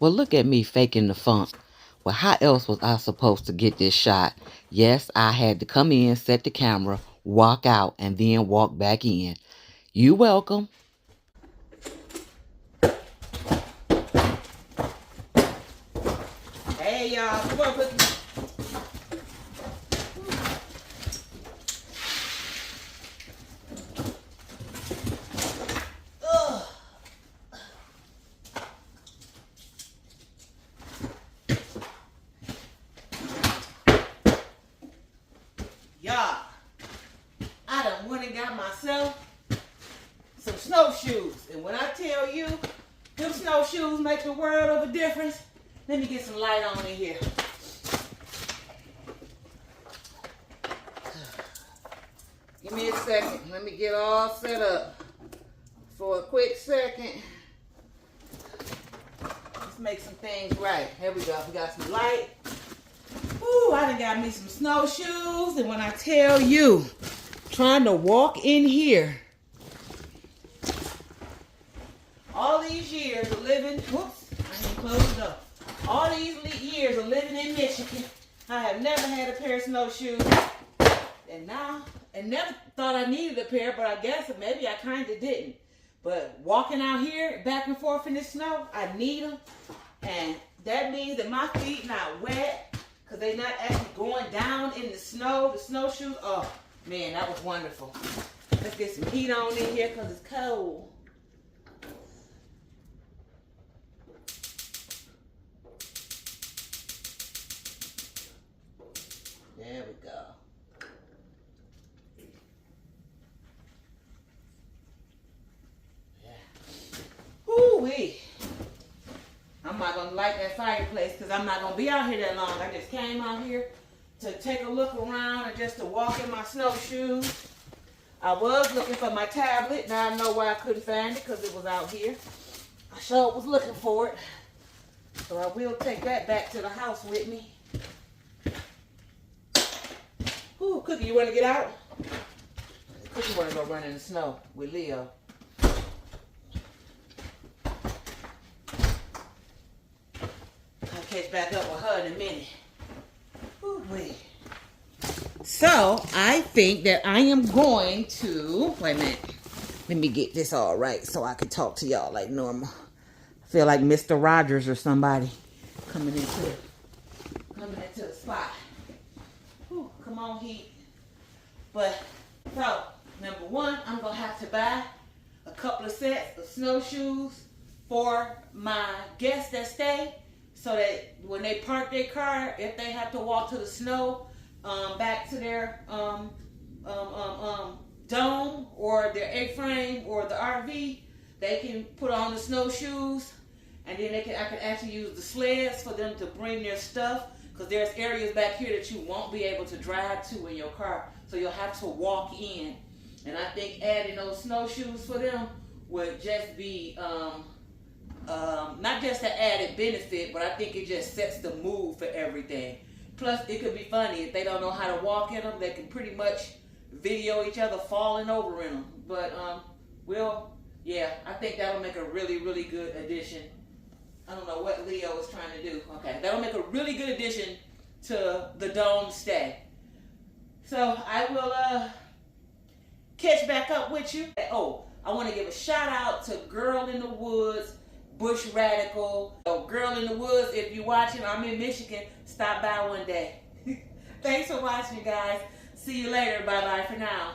Well, look at me faking the funk. Well, how else was I supposed to get this shot? Yes, I had to come in, set the camera, walk out, and then walk back in. You welcome. Hey y'all, come on, Cookie. Ugh. Y'all, I done went and got myself some snowshoes. And when I tell you, them snowshoes make the world of a difference, let me get some light on in here. Give me a second. Let me get all set up for a quick second. Let's make some things right. Here we go. We got some light. Ooh, I done got me some snowshoes. And when I tell you, trying to walk in here, all these years of living, whoops, I didn't close the door. All these years of living in Michigan, I have never had a pair of snowshoes. And now, I never thought I needed a pair, but I guess maybe I kind of didn't. But walking out here, back and forth in the snow, I need them. And that means that my feet not wet, because they're not actually going down in the snow, the snowshoes. Oh, man, that was wonderful. Let's get some heat on in here, because it's cold. There we go. Woo-wee. I'm not going to light that fireplace because I'm not going to be out here that long. I just came out here to take a look around and just to walk in my snowshoes. I was looking for my tablet. Now I know why I couldn't find it, because it was out here. I sure was looking for it. So I will take that back to the house with me. Ooh, Cookie, you want to get out? Cookie want to go run in the snow with Leo. I'll catch back up with her in a minute. Ooh-wee. So, I think that I am going to... Wait a minute. Let me get this all right so I can talk to y'all like normal. I feel like Mr. Rogers or somebody coming into the spot. Whew, come on, heat. But, so, number one, I'm going to have to buy a couple of sets of snowshoes for my guests that stay, so that when they park their car, if they have to walk to the snow, back to their dome or their A-frame or the RV, they can put on the snowshoes, and then I can actually use the sleds for them to bring their stuff, because there's areas back here that you won't be able to drive to in your car, so you'll have to walk in. And I think adding those snowshoes for them would just be not just an added benefit, but I think it just sets the mood for everything. Plus, it could be funny. If they don't know how to walk in them, they can pretty much video each other falling over in them. But, I think that'll make a really, really good addition. I don't know what Leo is trying to do. Okay, that'll make a really good addition to the dome stay. So, I will catch back up with you. Oh, I want to give a shout out to Girl in the Woods, Bush Radical. So, Girl in the Woods, if you're watching, I'm in Michigan. Stop by one day. Thanks for watching, guys. See you later. Bye-bye for now.